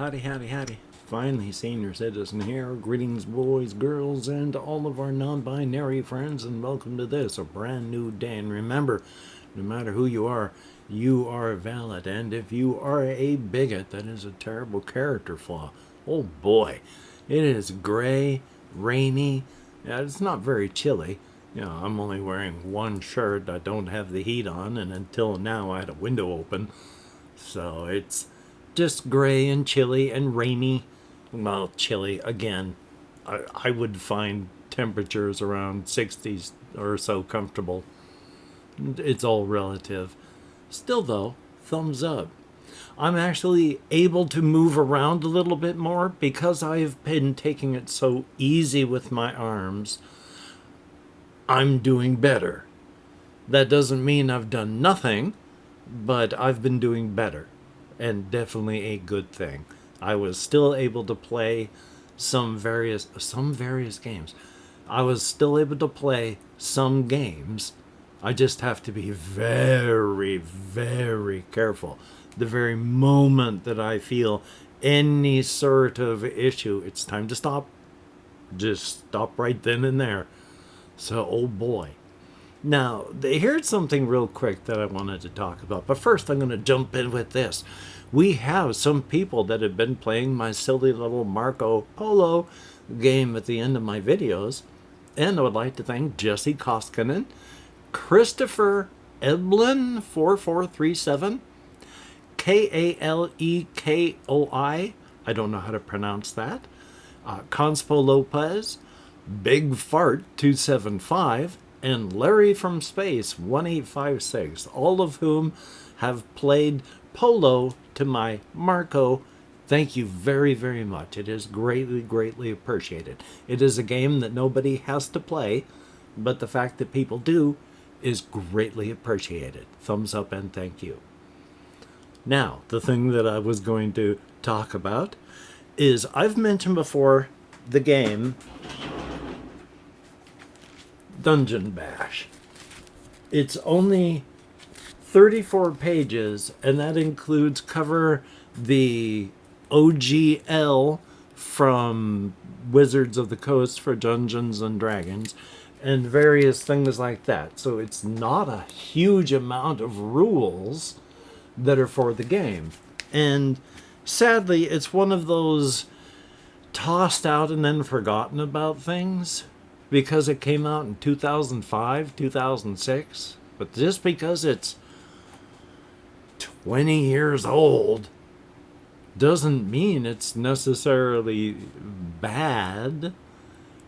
howdy, howdy, howdy. Finally, senior citizen here. Greetings, boys, girls, and all of our non-binary friends, and welcome to this, a brand new day. And remember, no matter who you are valid. And if you are a bigot, that is a terrible character flaw. Oh boy, it is gray, rainy. Yeah, it's not very chilly. You know, I'm only wearing one shirt. I don't have the heat on, and until now I had a window open. So it's just gray and chilly and rainy. Well, chilly again. I would find temperatures around 60s or so comfortable. It's all relative. Still though, thumbs up. I'm actually able to move around a little bit more because I've been taking it so easy with my arms. I'm doing better. That doesn't mean I've done nothing, but I've been doing better, and definitely a good thing. I was still able to play some various games. I was still able to play some games. I just have to be very, very careful. The very moment that I feel any sort of issue, it's time to stop. Just stop right then and there. So, oh boy. Now, here's something real quick that I wanted to talk about. But first, I'm going to jump in with this. We have some people that have been playing my silly little Marco Polo game at the end of my videos. And I would like to thank Jesse Koskinen, Christopher Eblin 4437, Kalekoi, I don't know how to pronounce that, Conspo Lopez, Big Fart 275, and Larry from Space 1856, all of whom have played Polo to my Marco. Thank you very, very much. It is greatly, greatly appreciated. It is a game that nobody has to play, but the fact that people do is greatly appreciated. Thumbs up and thank you. Now, the thing that I was going to talk about is I've mentioned before the game Dungeon Bash. It's only 34 pages, and that includes cover the OGL from Wizards of the Coast for Dungeons and Dragons, and various things like that. So it's not a huge amount of rules that are for the game. And sadly, it's one of those tossed out and then forgotten about things because it came out in 2005, 2006. But just because it's 20 years old doesn't mean it's necessarily bad.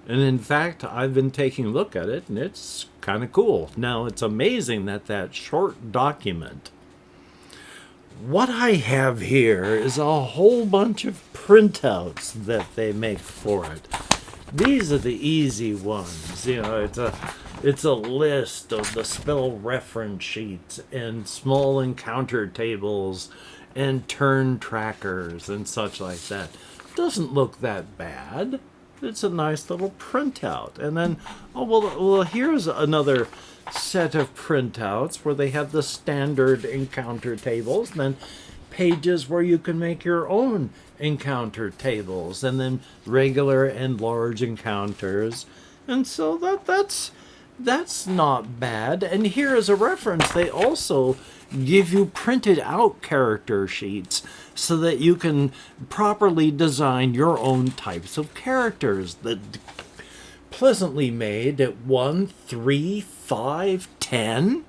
And in fact, I've been taking a look at it, and it's kind of cool. Now, it's amazing that short document. What I have here is a whole bunch of printouts that they make for it. These are the easy ones. You know, it's a list of the spell reference sheets and small encounter tables and turn trackers and such like that. Doesn't look that bad. It's a nice little printout. And then, oh, well, here's another set of printouts where they have the standard encounter tables, and then pages where you can make your own encounter tables, and then regular and large encounters. And so that's not bad. And here as a reference, they also give you printed out character sheets so that you can properly design your own types of characters that pleasantly made at 1, 3, 5, 10.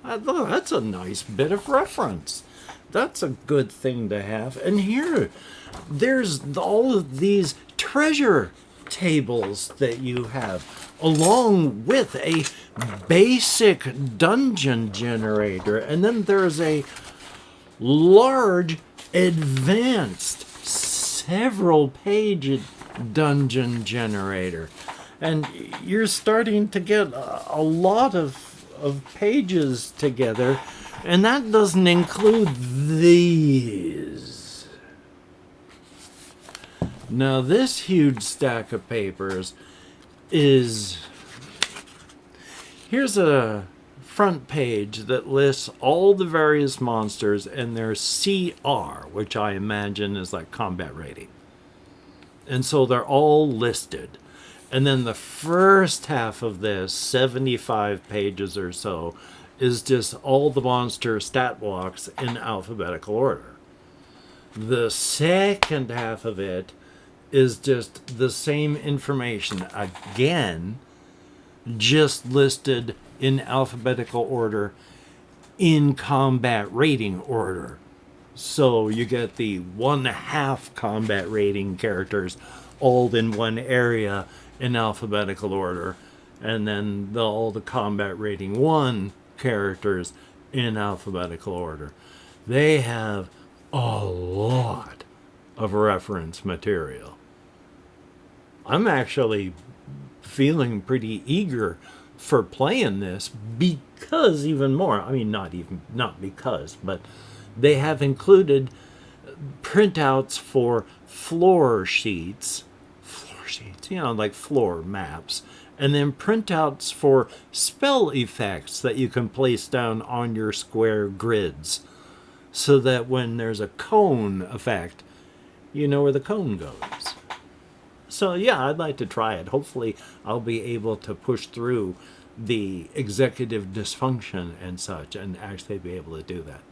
That's a nice bit of reference. That's a good thing to have. And here, there's all of these treasure tables that you have, along with a basic dungeon generator. And then there's a large, advanced, several-page dungeon generator. And you're starting to get a lot of pages together, and that doesn't include these. Now, this huge stack of papers is... Here's a front page that lists all the various monsters and their CR, which I imagine is like combat rating. And so they're all listed. And then the first half of this, 75 pages or so, is just all the monster stat blocks in alphabetical order. The second half of it is just the same information again, just listed in alphabetical order in combat rating order. So you get the 1/2 combat rating characters all in one area in alphabetical order, and then all the combat rating 1 characters in alphabetical order. They have a lot of reference material. I'm actually feeling pretty eager for playing this because even more, I mean, not because, but they have included printouts for floor sheets, like floor maps, and then printouts for spell effects that you can place down on your square grids, so that when there's a cone effect, you know where the cone goes. So yeah, I'd like to try it. Hopefully I'll be able to push through the executive dysfunction and such and actually be able to do that.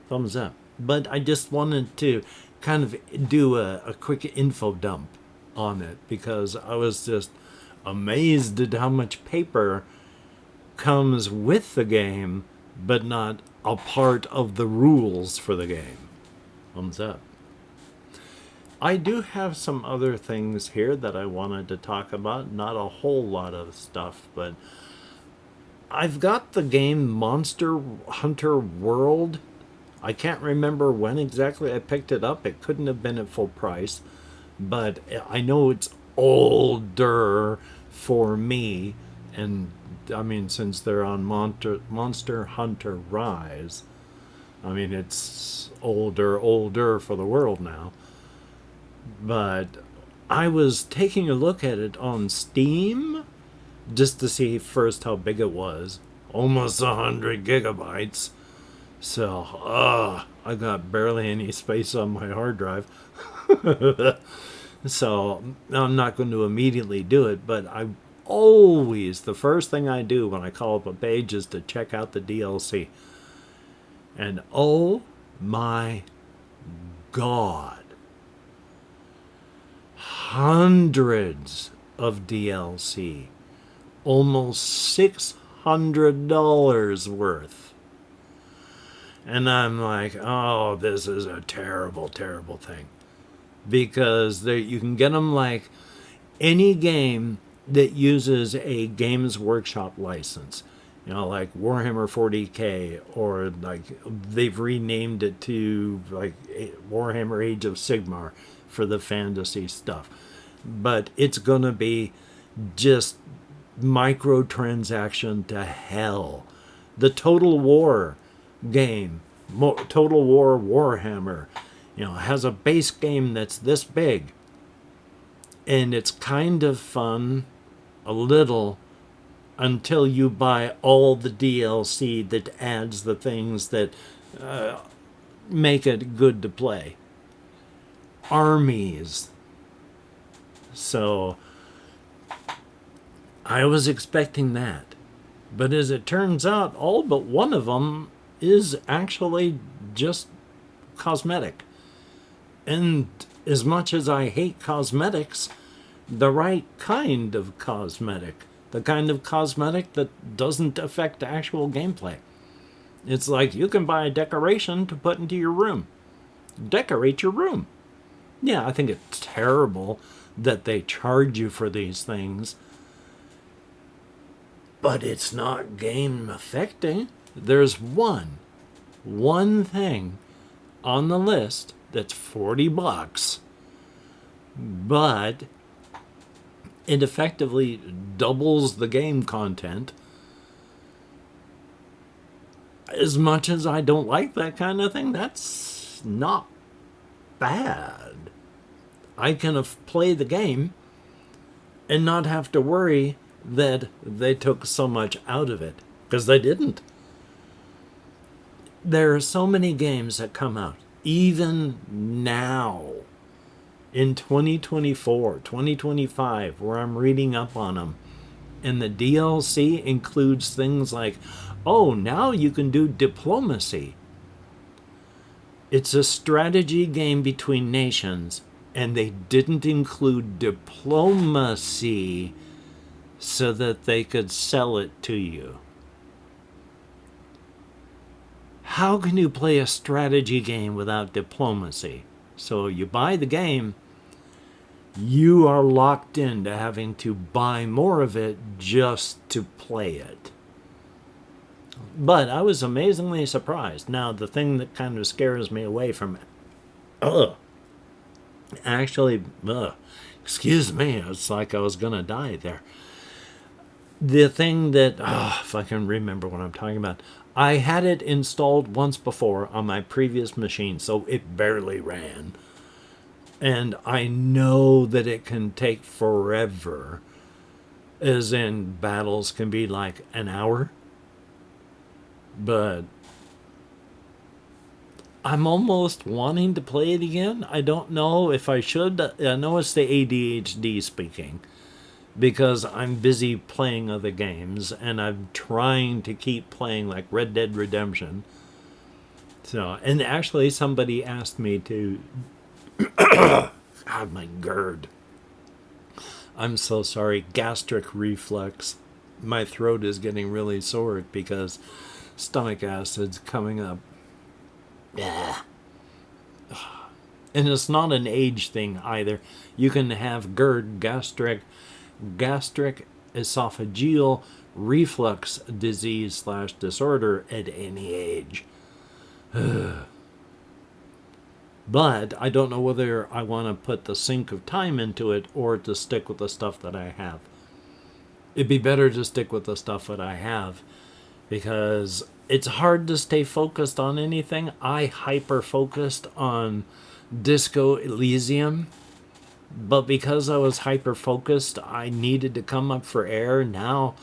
Thumbs up. But I just wanted to kind of do a quick info dump on it because I was just amazed at how much paper comes with the game but not a part of the rules for the game. Thumbs up. I do have some other things here that I wanted to talk about. Not a whole lot of stuff, but I've got the game Monster Hunter World. I can't remember when exactly I picked it up. It couldn't have been at full price, but I know it's older for me. And I mean, since they're on Monster Hunter Rise, I mean, it's older for the world now. But I was taking a look at it on Steam just to see first how big it was. Almost 100 gigabytes. So, I got barely any space on my hard drive. So, I'm not going to immediately do it, but the first thing I do when I call up a page is to check out the DLC. And oh my God. Hundreds of DLC. Almost $600 worth. And I'm like, oh, this is a terrible, terrible thing. Because you can get them like any game that uses a Games Workshop license. Like Warhammer 40K, or like they've renamed it to like Warhammer Age of Sigmar for the fantasy stuff. But it's going to be just microtransaction to hell. The Total War game, Total War Warhammer, has a base game that's this big. And it's kind of fun, a little, until you buy all the DLC that adds the things that make it good to play. Armies. So I was expecting that. But as it turns out, all but one of them is actually just cosmetic. And as much as I hate cosmetics, the right kind of cosmetic. The kind of cosmetic that doesn't affect actual gameplay. It's like you can buy a decoration to put into your room. Decorate your room. Yeah, I think it's terrible that they charge you for these things. But it's not game affecting. There's one thing on the list that's $40. But it effectively doubles the game content. As much as I don't like that kind of thing, that's not bad. I can play the game and not have to worry that they took so much out of it. because they didn't. There are so many games that come out, even now, in 2024, 2025, where I'm reading up on them. And the DLC includes things like, oh, now you can do diplomacy. It's a strategy game between nations, and they didn't include diplomacy so that they could sell it to you. How can you play a strategy game without diplomacy? So you buy the game, you are locked into having to buy more of it just to play it. But I was amazingly surprised. Now, the thing that kind of scares me away from excuse me, it's like I was going to die there. The thing that, if I can remember what I'm talking about, I had it installed once before on my previous machine, so it barely ran. And I know that it can take forever, as in battles can be like an hour. But I'm almost wanting to play it again. I don't know if I should. I know it's the ADHD speaking, because I'm busy playing other games, and I'm trying to keep playing like Red Dead Redemption. So, and actually somebody asked me to... God, my GERD. I'm so sorry. Gastric reflux. My throat is getting really sore because stomach acid's coming up. Yeah. And it's not an age thing either. You can have GERD, gastric esophageal reflux disease / disorder at any age. But I don't know whether I want to put the sink of time into it or to stick with the stuff that I have. It'd be better to stick with the stuff that I have, because it's hard to stay focused on anything. I hyper-focused on Disco Elysium, but because I was hyper-focused, I needed to come up for air. Now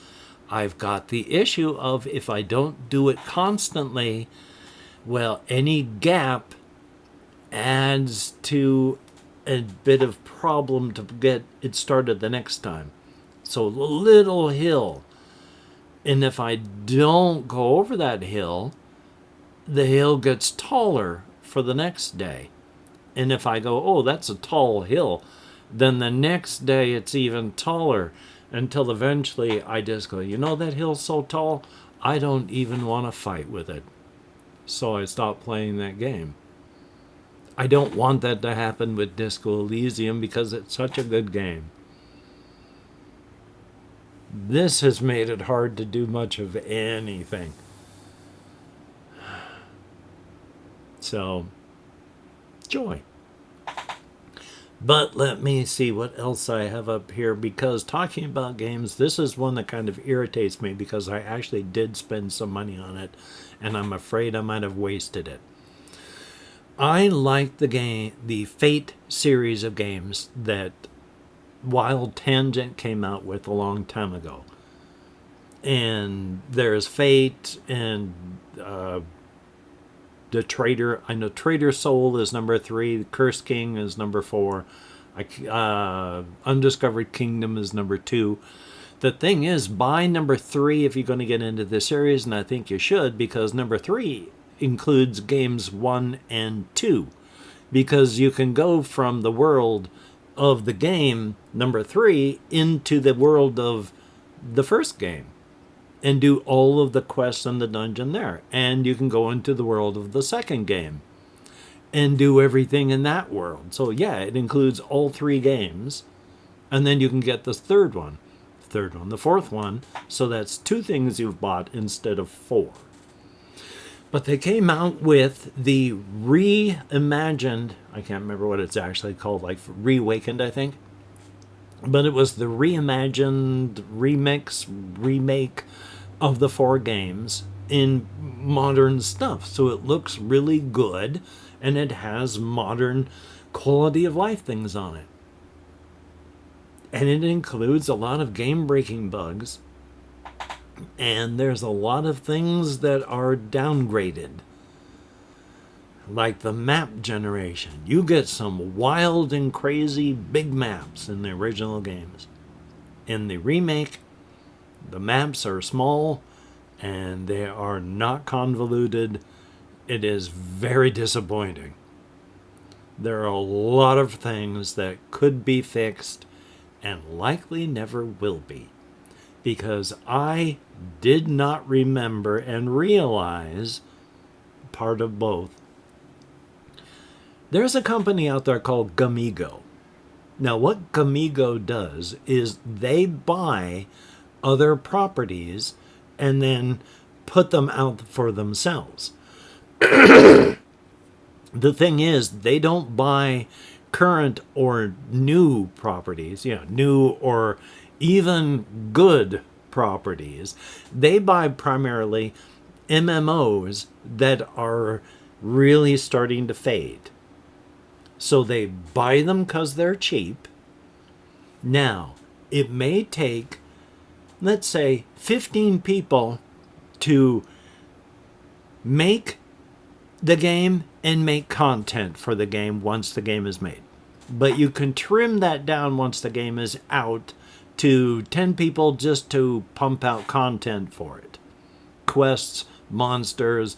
I've got the issue of, if I don't do it constantly, well, any gap adds to a bit of problem to get it started the next time. So a little hill, and if I don't go over that hill, the hill gets taller for the next day. And if I go, oh, that's a tall hill, then the next day it's even taller, until eventually I just go, you know, that hill's so tall, I don't even want to fight with it. So I stopped playing that game. I don't want that to happen with Disco Elysium because it's such a good game. This has made it hard to do much of anything. So, joy. But let me see what else I have up here, because talking about games, this is one that kind of irritates me because I actually did spend some money on it, and I'm afraid I might have wasted it. I like the Fate series of games that Wild Tangent came out with a long time ago. And there's Fate and the Traitor. I know Traitor Soul is number 3. Curse King is number 4. Undiscovered Kingdom is number 2. The thing is, buy number 3 if you're going to get into this series, and I think you should, because number 3 includes games 1 and 2. Because you can go from the world of the game number 3 into the world of the first game and do all of the quests in the dungeon there. And you can go into the world of the second game and do everything in that world. So yeah, it includes all 3 games. And then you can get the third one, the fourth one. So that's 2 things you've bought instead of 4. But they came out with the reimagined, I can't remember what it's actually called, like Reawakened, I think. But it was the reimagined remake of the 4 games in modern stuff. So it looks really good, and it has modern quality of life things on it. And it includes a lot of game-breaking bugs And there's a lot of things that are downgraded, like the map generation. You get some wild and crazy big maps in the original games. In the remake, the maps are small and they are not convoluted. It is very disappointing. There are a lot of things that could be fixed and likely never will be, because I did not remember and realize part of both. There's a company out there called Gamigo. Now, what Gamigo does is they buy other properties and then put them out for themselves. The thing is, they don't buy current or new properties, new or even good properties. They buy primarily MMOs that are really starting to fade. So they buy them because they're cheap. Now, it may take, let's say, 15 people to make the game and make content for the game once the game is made. But you can trim that down once the game is out to 10 people just to pump out content for it. Quests, monsters,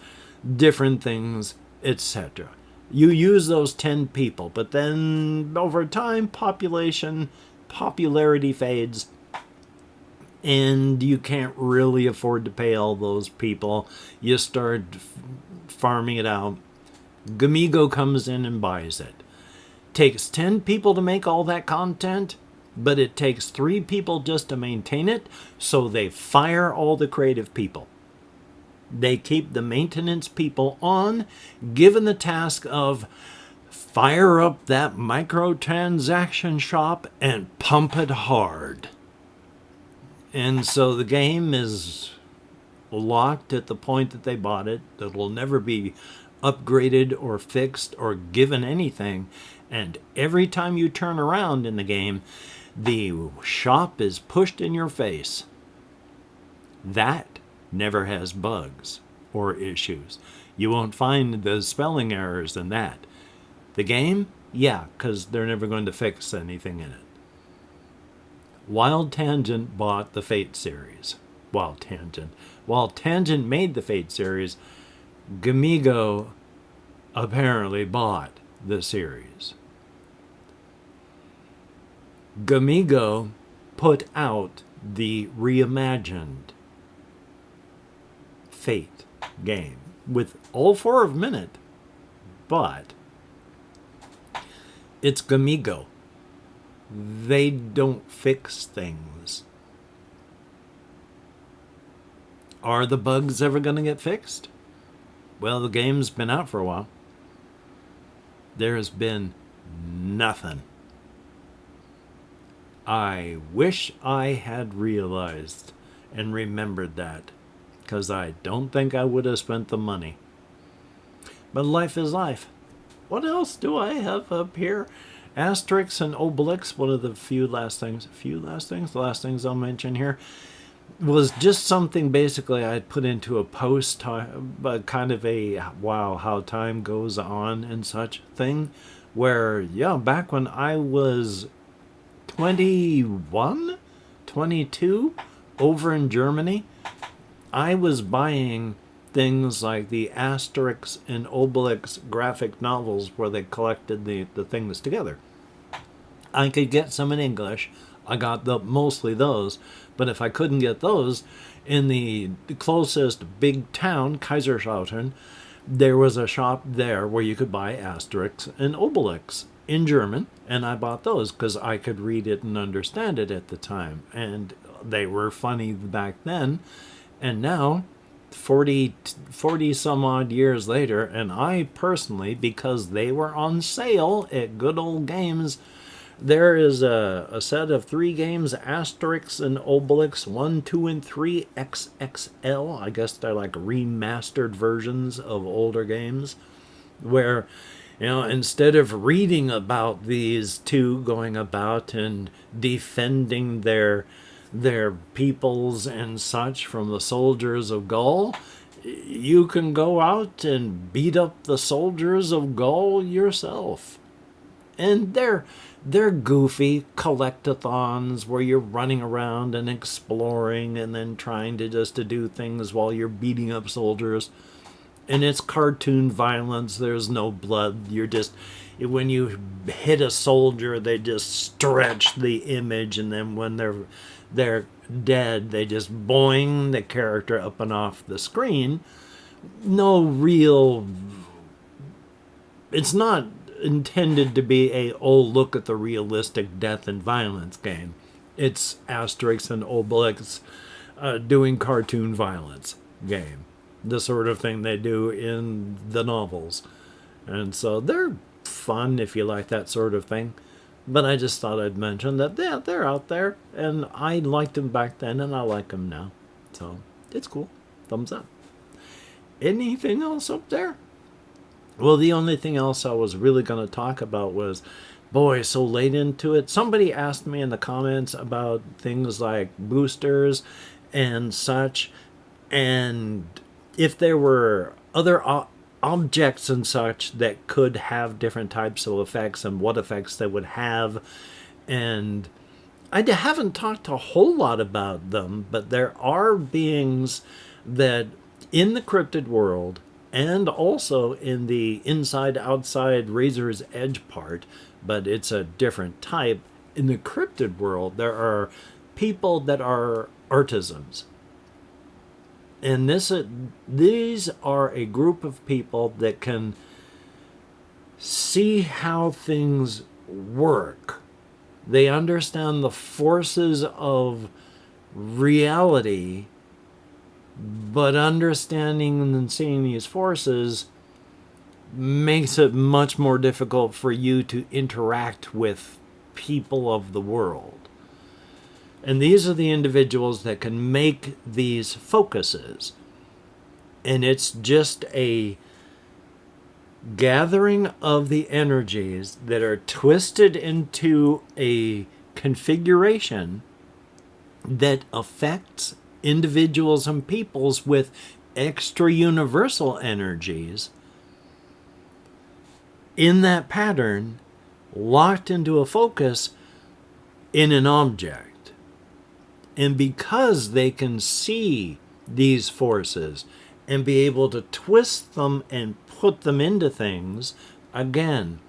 different things, etc. You use those 10 people, but then over time, popularity fades, and you can't really afford to pay all those people. You start farming it out. Gamigo comes in and buys it. Takes 10 people to make all that content, but it takes 3 people just to maintain it, so they fire all the creative people. They keep the maintenance people on, given the task of fire up that microtransaction shop and pump it hard. And so the game is locked at the point that they bought it. That will never be upgraded or fixed or given anything. And every time you turn around in the game, the shop is pushed in your face. That never has bugs or issues. You won't find the spelling errors in that. The game, yeah, because they're never going to fix anything in it. Wild Tangent bought the Fate series. Wild Tangent made the Fate series. Gamigo apparently bought the series. Gamigo put out the reimagined Fate game with all 4 of them in it, but it's Gamigo. They don't fix things. Are the bugs ever going to get fixed? Well, the game's been out for a while. There's been nothing. I wish I had realized and remembered that, because I don't think I would have spent the money. But life is life. What else do I have up here? Asterix and Obelix, one of the the last things I'll mention here, was just something basically I put into a post, kind of a wow, how time goes on and such thing, where, back when I was 21, 22, over in Germany, I was buying things like the Asterix and Obelix graphic novels where they collected the things together. I could get some in English. I got mostly those. But if I couldn't get those, in the closest big town, Kaiserslautern, there was a shop there where you could buy Asterix and Obelix in German. And I bought those because I could read it and understand it at the time. And they were funny back then. And now, 40 some odd years later, and I personally, because they were on sale at Good Old Games, there is a set of 3 games, Asterix and Obelix 1, 2, and 3 XXL. I guess they're like remastered versions of older games, where, instead of reading about these two going about and defending their their peoples and such from the soldiers of Gaul, you can go out and beat up the soldiers of Gaul yourself. And they're goofy collectathons where you're running around and exploring and then trying to do things while you're beating up soldiers. And it's cartoon violence. There's no blood. You're just, when you hit a soldier, they just stretch the image, and then when they're dead, they just boing the character up and off the screen. No real. It's not intended to be a, oh, look at the realistic death and violence game. It's Asterix and Obelix doing cartoon violence game. The sort of thing they do in the novels. And so they're fun if you like that sort of thing. But I just thought I'd mention that, yeah, they're out there. And I liked them back then and I like them now. So it's cool. Thumbs up. Anything else up there? Well, the only thing else I was really going to talk about was, boy, so late into it. Somebody asked me in the comments about things like boosters and such. And if there were other objects and such that could have different types of effects and what effects they would have. And I haven't talked a whole lot about them, but there are beings that in the cryptid world and also in the inside-outside razor's edge part, but it's a different type. In the cryptid world, there are people that are artisans. And these are a group of people that can see how things work. They understand the forces of reality, but understanding and seeing these forces makes it much more difficult for you to interact with people of the world. And these are the individuals that can make these focuses. And it's just a gathering of the energies that are twisted into a configuration that affects individuals and peoples with extra universal energies in that pattern, locked into a focus in an object. And because they can see these forces and be able to twist them and put them into things, again,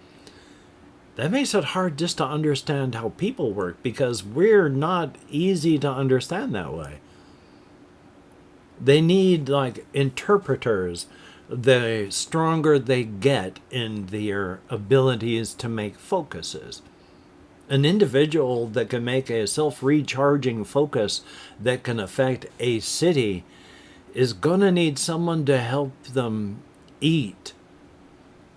that makes it hard just to understand how people work, because we're not easy to understand that way. They need like interpreters. The stronger they get in their abilities to make focuses. An individual that can make a self-recharging focus that can affect a city is going to need someone to help them eat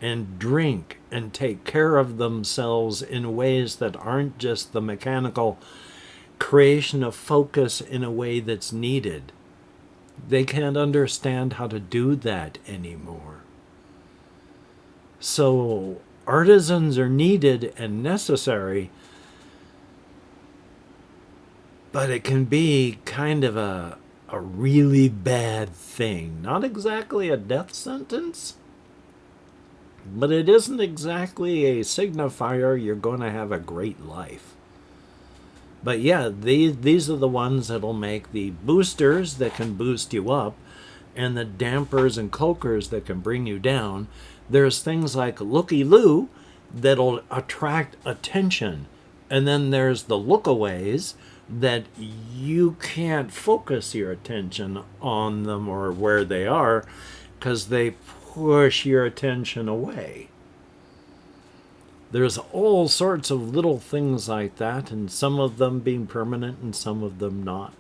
and drink and take care of themselves in ways that aren't just the mechanical creation of focus in a way that's needed. They can't understand how to do that anymore. So artisans are needed and necessary, but it can be kind of a really bad thing. Not exactly a death sentence, but it isn't exactly a signifier you're going to have a great life. But yeah, these are the ones that'll make the boosters that can boost you up, and the dampers and cloakers that can bring you down. There's things like looky-loo that'll attract attention. And then there's the lookaways that you can't focus your attention on them or where they are because they push your attention away. There's all sorts of little things like that, and some of them being permanent and some of them not.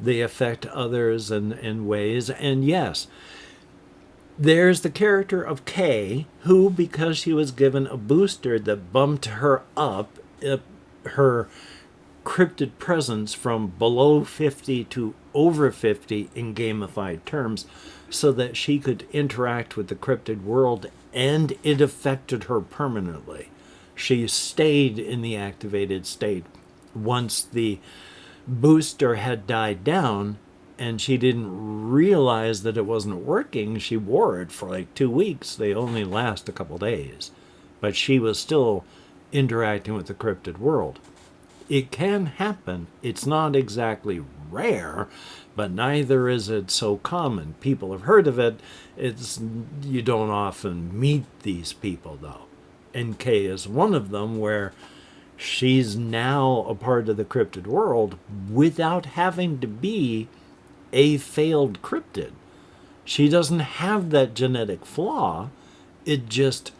They affect others in ways. And yes, there's the character of Kay, who, because she was given a booster that bumped her up, her cryptid presence from below 50 to over 50 in gamified terms, so that she could interact with the cryptid world, and it affected her permanently. She stayed in the activated state once the booster had died down and she didn't realize that it wasn't working. She wore it for like 2 weeks. They only last a couple days. But she was still interacting with the cryptid world. It can happen. It's not exactly rare, but neither is it so common. People have heard of it. You don't often meet these people though. And Kay is one of them, where she's now a part of the cryptid world without having to be a failed cryptid. She doesn't have that genetic flaw. It just,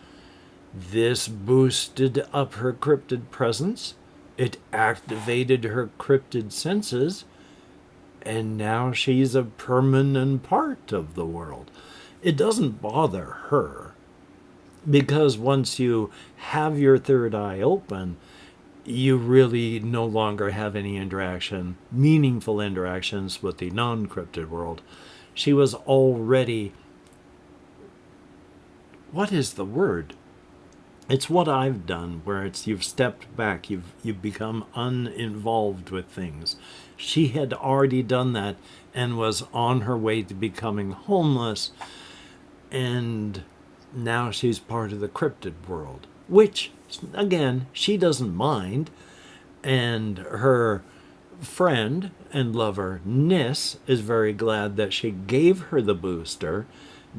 this boosted up her cryptid presence. It activated her cryptid senses. And now she's a permanent part of the world. It doesn't bother her, because once you have your third eye open, you really no longer have any meaningful interactions with the non-cryptid world. She was already, what is the word? It's what I've done, where you've stepped back, you've become uninvolved with things. She had already done that and was on her way to becoming homeless, and now she's part of the cryptid world, which, again, she doesn't mind. And her friend and lover, Nis, is very glad that she gave her the booster,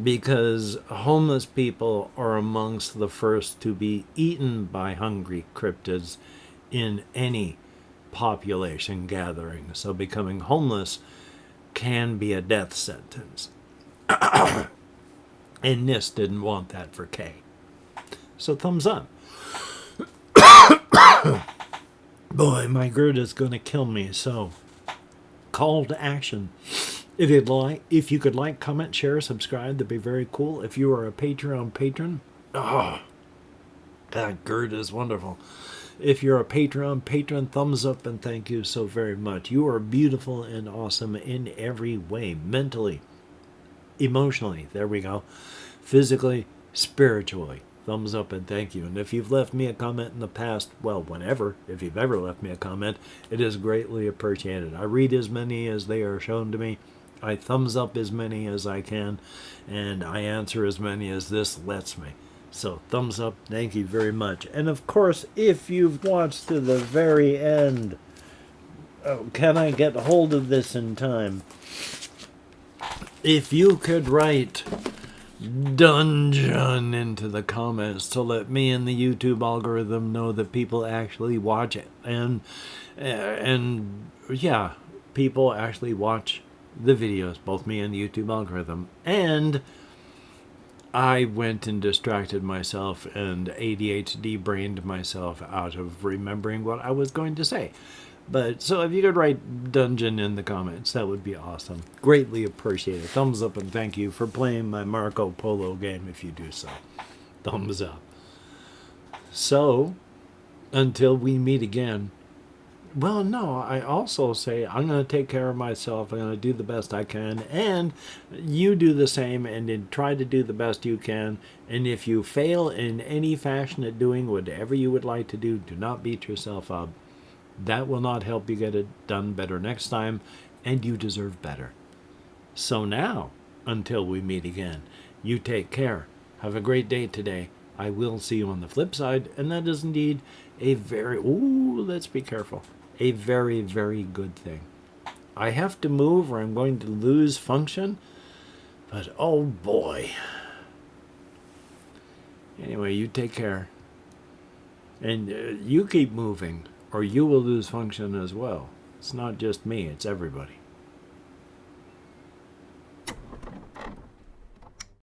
because homeless people are amongst the first to be eaten by hungry cryptids in any population gathering. So becoming homeless can be a death sentence. And Nis didn't want that for Kay. So thumbs up. Boy, my GERD is going to kill me. So, call to action. If you could like, comment, share, subscribe, that'd be very cool. If you are a Patreon patron, that GERD is wonderful. If you're a Patreon patron, thumbs up and thank you so very much. You are beautiful and awesome in every way. Mentally, emotionally, there we go. Physically, spiritually. Thumbs up and thank you. And if you've left me a comment in the past, well, whenever, if you've ever left me a comment, it is greatly appreciated. I read as many as they are shown to me. I thumbs up as many as I can, and I answer as many as this lets me. So, thumbs up, thank you very much. And of course, if you've watched to the very end, can I get hold of this in time? If you could write dungeon into the comments to let me and the YouTube algorithm know that people actually watch it. And yeah, people actually watch the videos, both me and the YouTube algorithm. And I went and distracted myself and ADHD brained myself out of remembering what I was going to say. But so if you could write dungeon in the comments, that would be awesome. Greatly appreciated. Thumbs up and thank you for playing my Marco Polo game if you do so. Thumbs up. So, until we meet again. Well, no, I also say I'm going to take care of myself. I'm going to do the best I can. And you do the same and then try to do the best you can. And if you fail in any fashion at doing whatever you would like to do, do not beat yourself up. That will not help you get it done better next time. And you deserve better. So now, until we meet again, you take care. Have a great day today. I will see you on the flip side. And that is indeed a very, let's be careful. A very, very good thing. I have to move or I'm going to lose function. But oh boy. Anyway, you take care. And you keep moving or you will lose function as well. It's not just me, it's everybody.